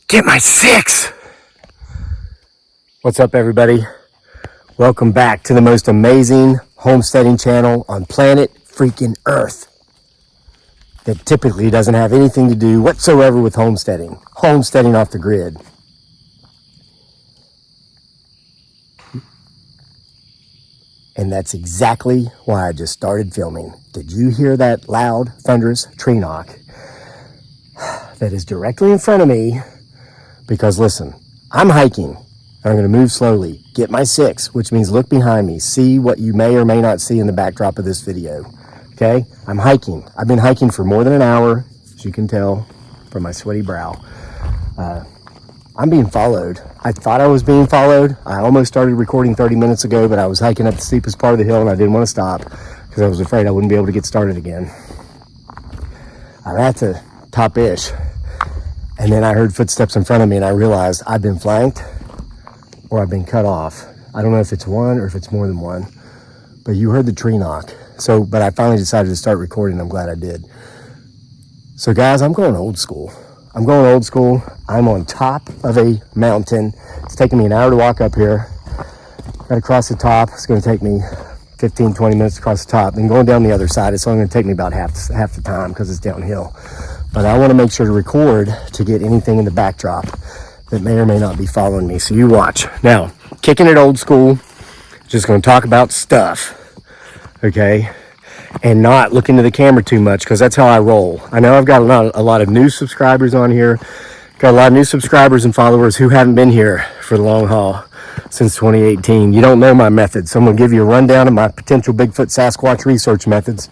Get my 6! What's up, everybody? Welcome back to the most amazing homesteading channel on planet freaking Earth that typically doesn't have anything to do whatsoever with homesteading. Homesteading off the grid. And that's exactly why I just started filming. Did you hear that loud, thunderous tree knock? That is directly in front of me. Because listen, I'm hiking, and I'm going to move slowly, get my 6, which means look behind me, see what you may or may not see in the backdrop of this video, okay? I'm hiking. I've been hiking for more than an hour, as you can tell from my sweaty brow. I'm being followed. I thought I was being followed. I almost started recording 30 minutes ago, but I was hiking up the steepest part of the hill, and I didn't want to stop because I was afraid I wouldn't be able to get started again. I'm at the top-ish. And then I heard footsteps in front of me and I realized I've been flanked or I've been cut off. I don't know if it's one or if it's more than one, but you heard the tree knock. But I finally decided to start recording. I'm glad I did. So guys, I'm going old school. I'm on top of a mountain. It's taking me an hour to walk up here. Got to cross the top. It's going to take me 15, 20 minutes to cross the top. Then going down the other side, it's only going to take me about half the time because it's downhill. But I want to make sure to record to get anything in the backdrop that may or may not be following me. So you watch. Now, kicking it old school, just going to talk about stuff, okay? And not look into the camera too much because that's how I roll. I know I've got a lot of new subscribers on here. Got a lot of new subscribers and followers who haven't been here for the long haul since 2018. You don't know my methods, so I'm going to give you a rundown of my potential Bigfoot Sasquatch research methods.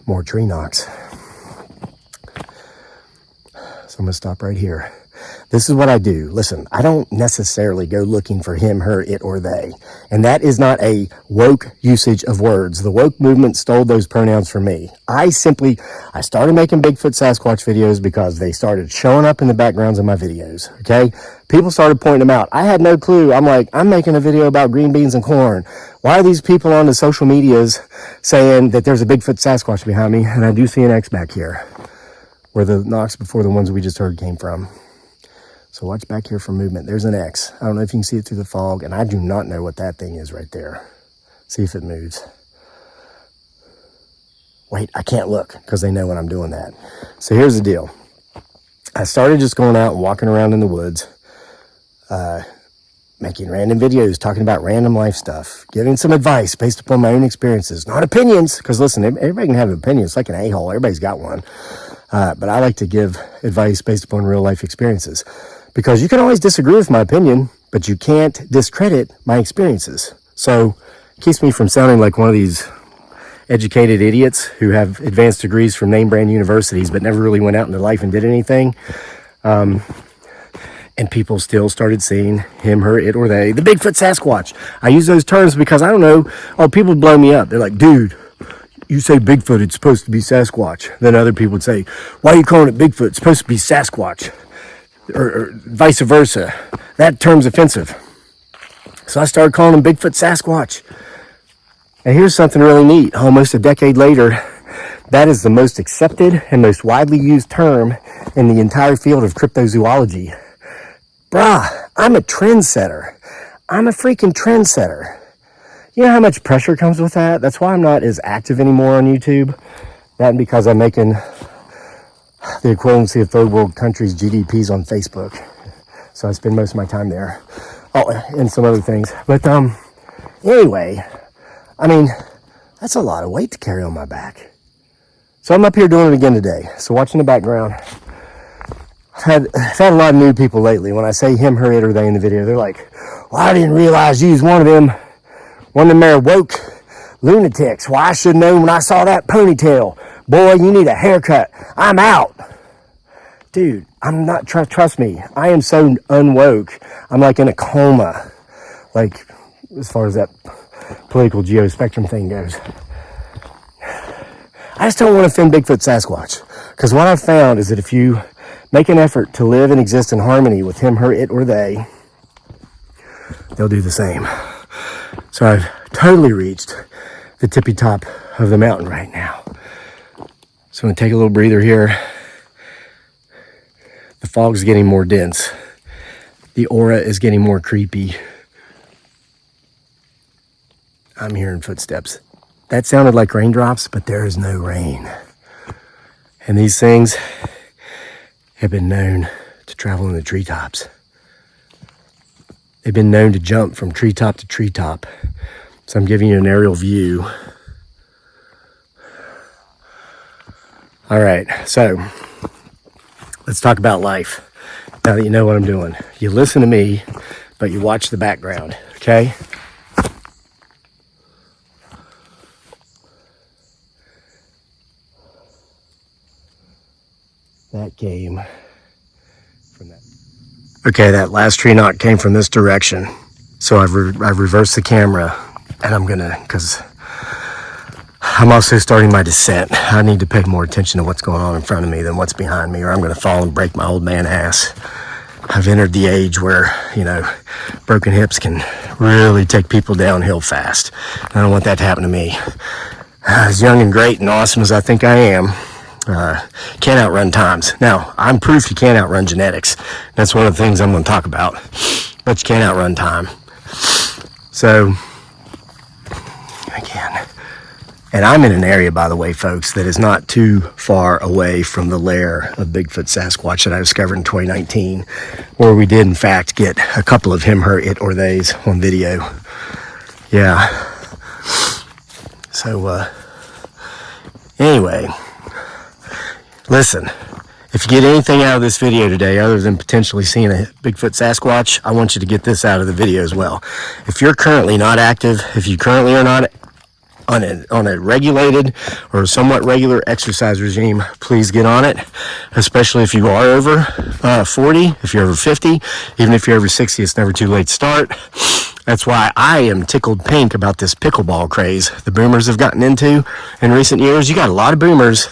More tree knocks. So I'm gonna stop right here. This is what I do. Listen, I don't necessarily go looking for him, her, it, or they. And that is not a woke usage of words. The woke movement stole those pronouns from me. I started making Bigfoot Sasquatch videos because they started showing up in the backgrounds of my videos, okay? People started pointing them out. I had no clue. I'm like, I'm making a video about green beans and corn. Why are these people on the social medias saying that there's a Bigfoot Sasquatch behind me? And I do see an X back here where the knocks before the ones we just heard came from. So watch back here for movement. There's an X. I don't know if you can see it through the fog, and I do not know what that thing is right there. See if it moves. Wait, I can't look because they know when I'm doing that. So here's the deal. I started just going out and walking around in the woods, making random videos, talking about random life stuff, giving some advice based upon my own experiences, not opinions, because listen, everybody can have an opinion. It's like an a-hole. Everybody's got one. But I like to give advice based upon real life experiences, because you can always disagree with my opinion, but you can't discredit my experiences. So it keeps me from sounding like one of these educated idiots who have advanced degrees from name brand universities, but never really went out into life and did anything. And people still started seeing him, her, it, or they. The Bigfoot Sasquatch. I use those terms because I don't know. Oh, people blow me up. They're like, dude, you say Bigfoot, it's supposed to be Sasquatch. Then other people would say, why are you calling it Bigfoot? It's supposed to be Sasquatch. Or vice versa. That term's offensive. So I started calling him Bigfoot Sasquatch. And here's something really neat. Almost a decade later, that is the most accepted and most widely used term in the entire field of cryptozoology. Bruh, I'm a trendsetter. I'm a freaking trendsetter. You know how much pressure comes with that? That's why I'm not as active anymore on YouTube. That and because I'm making the equivalency of third world countries' GDPs on Facebook. So I spend most of my time there. Oh, and some other things. But anyway, I mean, that's a lot of weight to carry on my back. So I'm up here doing it again today. So watching the background. I've had a lot of new people lately. When I say him, her, it, or they in the video, they're like, well, I didn't realize you was one of them there woke lunatics. Well, I should have known when I saw that ponytail. Boy, you need a haircut. I'm out. Dude, I'm not, trust me, I am so unwoke. I'm like in a coma. Like, as far as that political geospectrum thing goes. I just don't want to offend Bigfoot Sasquatch. Because what I've found is that if you make an effort to live and exist in harmony with him, her, it, or they, they'll do the same. So I've totally reached the tippy top of the mountain right now. So I'm gonna take a little breather here. The fog's getting more dense. The aura is getting more creepy. I'm hearing footsteps. That sounded like raindrops, but there is no rain. And these things have been known to travel in the treetops. They've been known to jump from treetop to treetop. So I'm giving you an aerial view. All right, so let's talk about life. Now that you know what I'm doing. You listen to me, but you watch the background, okay? That came from that. Okay, that last tree knock came from this direction. So I've reversed the camera, and I'm gonna, because I'm also starting my descent. I need to pay more attention to what's going on in front of me than what's behind me, or I'm gonna fall and break my old man ass. I've entered the age where, you know, broken hips can really take people downhill fast. I don't want that to happen to me. As young and great and awesome as I think I am, can't outrun times. Now, I'm proof you can't outrun genetics. That's one of the things I'm going to talk about. But you can't outrun time. So, again, and I'm in an area, by the way, folks, that is not too far away from the lair of Bigfoot Sasquatch that I discovered in 2019, where we did, in fact, get a couple of him, her, it, or theys on video. Yeah. So, anyway, listen, if you get anything out of this video today other than potentially seeing a Bigfoot Sasquatch, I want you to get this out of the video as well. If you're currently not active, if you currently are not on a regulated or somewhat regular exercise regime, please get on it, especially if you are over 40, if you're over 50, even if you're over 60, it's never too late to start. That's why I am tickled pink about this pickleball craze the boomers have gotten into in recent years. You got a lot of boomers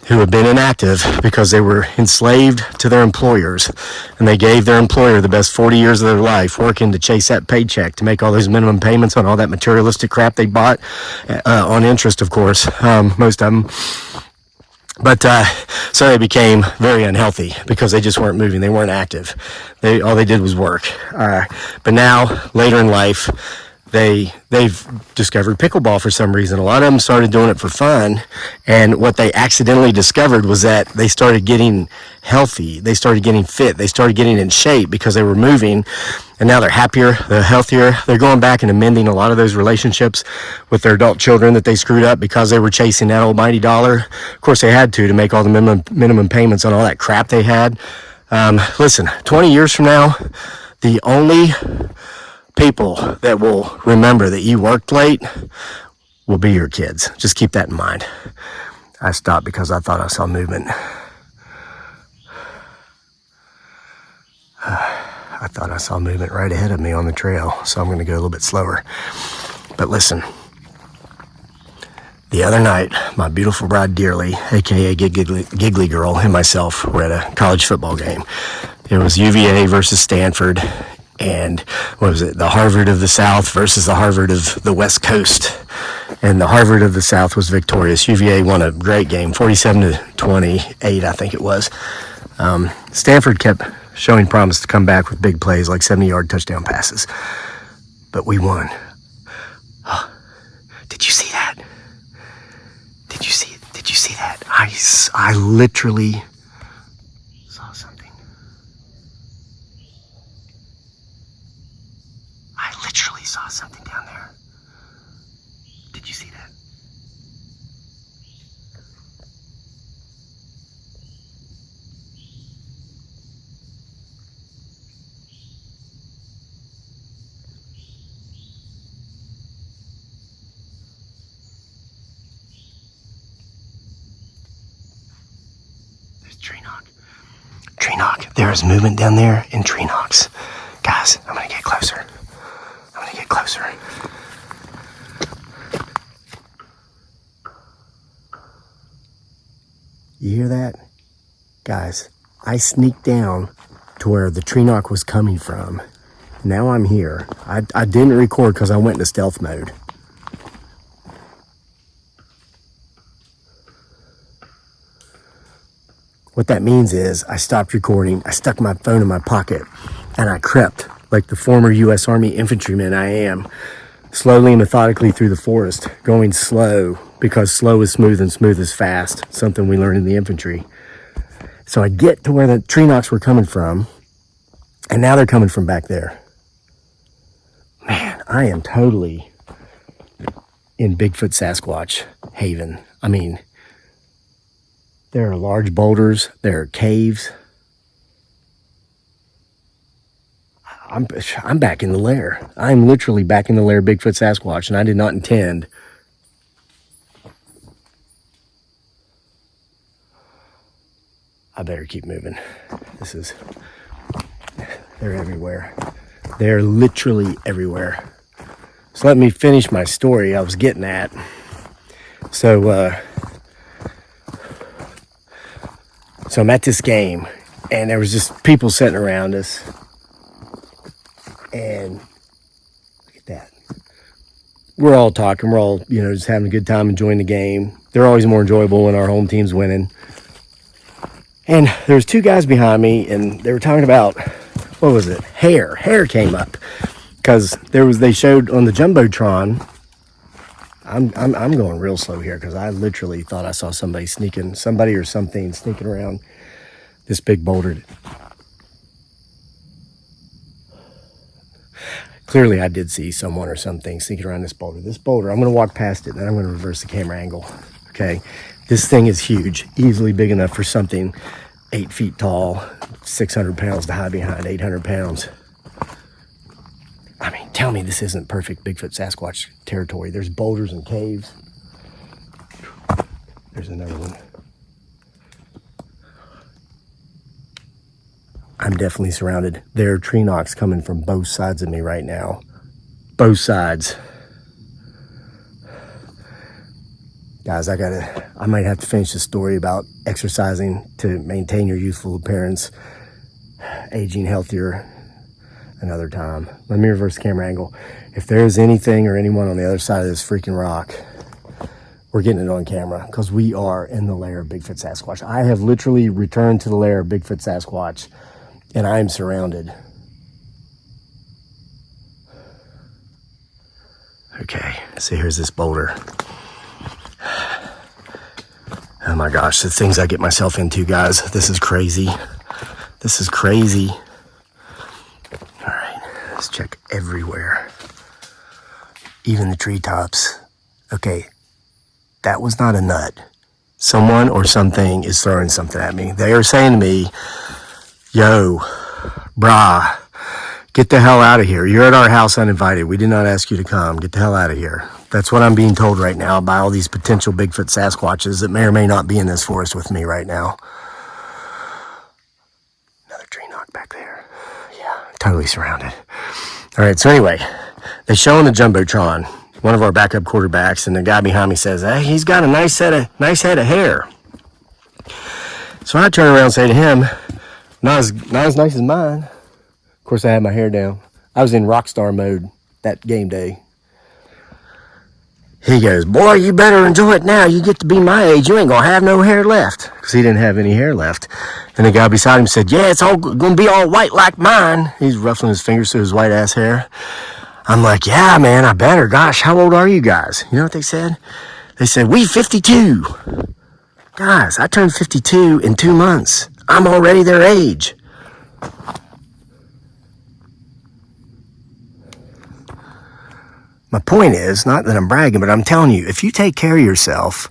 who have been inactive because they were enslaved to their employers, and they gave their employer the best 40 years of their life working to chase that paycheck, to make all those minimum payments on all that materialistic crap they bought, on interest, of course, most of them. But so they became very unhealthy because they just weren't moving. They weren't active. All they did was work. But now, later in life, they've discovered pickleball for some reason. A lot of them started doing it for fun, and what they accidentally discovered was that they started getting healthy, they started getting fit, they started getting in shape because they were moving, and now they're happier, they're healthier. They're going back and amending a lot of those relationships with their adult children that they screwed up because they were chasing that almighty dollar. Of course, they had to make all the minimum payments on all that crap they had. Listen, 20 years from now, the only people that will remember that you worked late will be your kids. Just keep that in mind. I stopped because I thought I saw movement. I thought I saw movement right ahead of me on the trail, so I'm going to go a little bit slower. But listen, the other night, my beautiful bride Dearly, aka Giggly Girl, and myself were at a college football game. It was UVA versus Stanford. And what was it? The Harvard of the South versus the Harvard of the West Coast. And the Harvard of the South was victorious. UVA won a great game, 47-28, I think it was. Stanford kept showing promise to come back with big plays like 70-yard touchdown passes. But we won. Did you see that? Did you see that? I literally saw something. I literally saw something down there. Did you see that? There's tree knock. Tree knock. There is movement down there in tree knocks. Guys, I'm gonna get closer. Closer. You hear that? Guys, I sneaked down to where the tree knock was coming from. Now I'm here. I didn't record because I went into stealth mode. What that means is I stopped recording, I stuck my phone in my pocket, and I crept like the former U.S. Army infantryman I am, slowly and methodically through the forest, going slow, because slow is smooth and smooth is fast, something we learned in the infantry. So I get to where the tree knocks were coming from, and now they're coming from back there. Man, I am totally in Bigfoot Sasquatch haven. I mean, there are large boulders, there are caves. I'm back in the lair. I'm literally back in the lair of Bigfoot Sasquatch, and I did not intend. I better keep moving. They're everywhere. They're literally everywhere. So let me finish my story I was getting at. So I'm at this game, and there was just people sitting around us. And look at that. We're all talking. We're all, just having a good time, enjoying the game. They're always more enjoyable when our home team's winning. And there was two guys behind me, and they were talking about, what was it? Hair. Hair came up. Because they showed on the Jumbotron. I'm going real slow here because I literally thought I saw somebody or something sneaking around this big boulder. Clearly I did see someone or something sneaking around this boulder. This boulder, I'm going to walk past it, and then I'm going to reverse the camera angle. Okay, this thing is huge, easily big enough for something 8 feet tall, 600 pounds to hide behind, 800 pounds. I mean, tell me this isn't perfect Bigfoot Sasquatch territory. There's boulders and caves. There's another one. I'm definitely surrounded. There are tree knocks coming from both sides of me right now. Both sides. Guys, I might have to finish the story about exercising to maintain your youthful appearance, aging healthier, another time. Let me reverse the camera angle. If there's anything or anyone on the other side of this freaking rock, we're getting it on camera because we are in the lair of Bigfoot Sasquatch. I have literally returned to the lair of Bigfoot Sasquatch, and I am surrounded. Okay, so here's this boulder. Oh my gosh, the things I get myself into, guys. This is crazy. This is crazy. All right, let's check everywhere. Even the treetops. Okay, that was not a nut. Someone or something is throwing something at me. They are saying to me, yo, brah, get the hell out of here. You're at our house uninvited. We did not ask you to come. Get the hell out of here. That's what I'm being told right now by all these potential Bigfoot Sasquatches that may or may not be in this forest with me right now. Another tree knock back there. Yeah, totally surrounded. All right, so anyway, they show on the Jumbotron, one of our backup quarterbacks, and the guy behind me says, hey, he's got a nice head of hair. So I turn around and say to him, not as nice as mine. Of course, I had my hair down. I was in rock star mode that game day. He goes, boy, you better enjoy it now. You get to be my age. You ain't going to have no hair left. Because he didn't have any hair left. And the guy beside him said, yeah, it's all going to be all white like mine. He's ruffling his fingers through his white ass hair. I'm like, yeah, man, I better. Gosh, how old are you guys? You know what they said? They said, we 52. Guys, I turned 52 in 2 months. I'm already their age. My point is, not that I'm bragging, but I'm telling you, if you take care of yourself,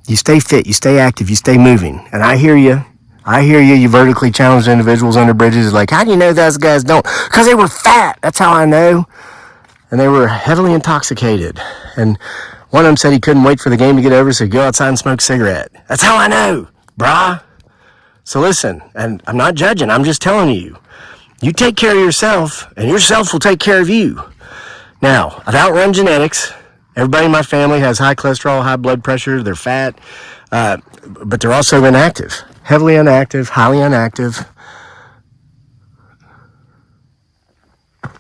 you stay fit, you stay active, you stay moving. And I hear you, you vertically challenged individuals under bridges like, how do you know those guys don't? Because they were fat, that's how I know. And they were heavily intoxicated. And one of them said he couldn't wait for the game to get over, so he'd go outside and smoke a cigarette. That's how I know, brah. So listen, and I'm not judging, I'm just telling you, you take care of yourself, and yourself will take care of you. Now, I've outrun genetics. Everybody in my family has high cholesterol, high blood pressure, they're fat, but they're also inactive, heavily inactive, highly inactive.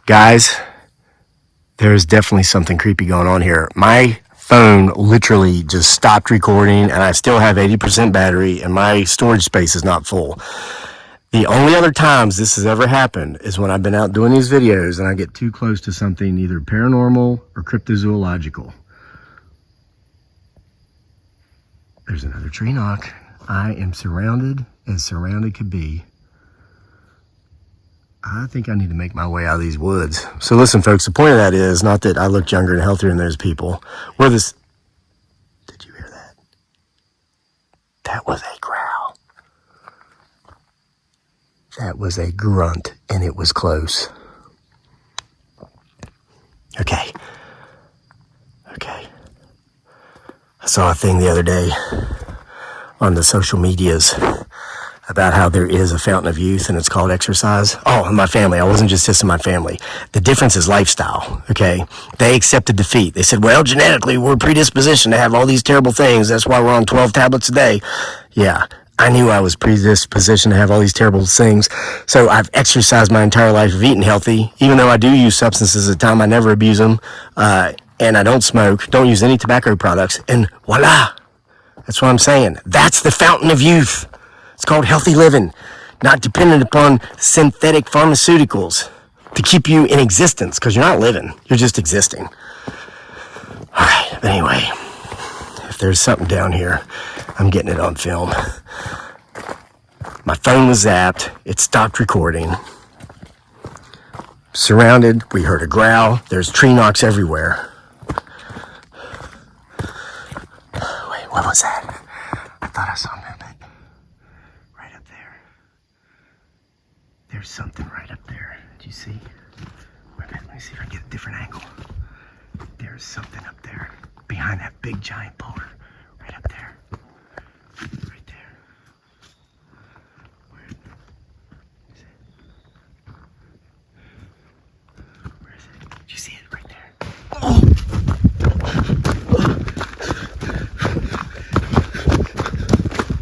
Guys, there is definitely something creepy going on here. My phone literally just stopped recording, and I still have 80% battery, and my storage space is not full. The only other times this has ever happened is when I've been out doing these videos and I get too close to something either paranormal or cryptozoological. There's another tree knock. I am surrounded as surrounded could be. I think I need to make my way out of these woods. So listen, folks, the point of that is not that I look younger and healthier than those people. Did you hear that? That was a growl. That was a grunt, and it was close. Okay. I saw a thing the other day on the social medias about how there is a fountain of youth and it's called exercise. Oh, and my family. I wasn't just dissing my family. The difference is lifestyle, okay? They accepted defeat. They said, well, genetically, we're predispositioned to have all these terrible things. That's why we're on 12 tablets a day. Yeah, I knew I was predispositioned to have all these terrible things. So I've exercised my entire life of eating healthy. Even though I do use substances at the time, I never abuse them. And I don't smoke, don't use any tobacco products. And voila, that's what I'm saying. That's the fountain of youth. It's called healthy living, not dependent upon synthetic pharmaceuticals to keep you in existence, because you're not living, you're just existing. All right, but anyway, if there's something down here, I'm getting it on film. My phone was zapped, it stopped recording. Surrounded, we heard a growl, there's tree knocks everywhere. Wait, what was that? I thought I saw movement. Right up there. There's something right up there. Do you see? Wait a minute, let me see if I can get a different angle. There's something up there behind that big giant boulder.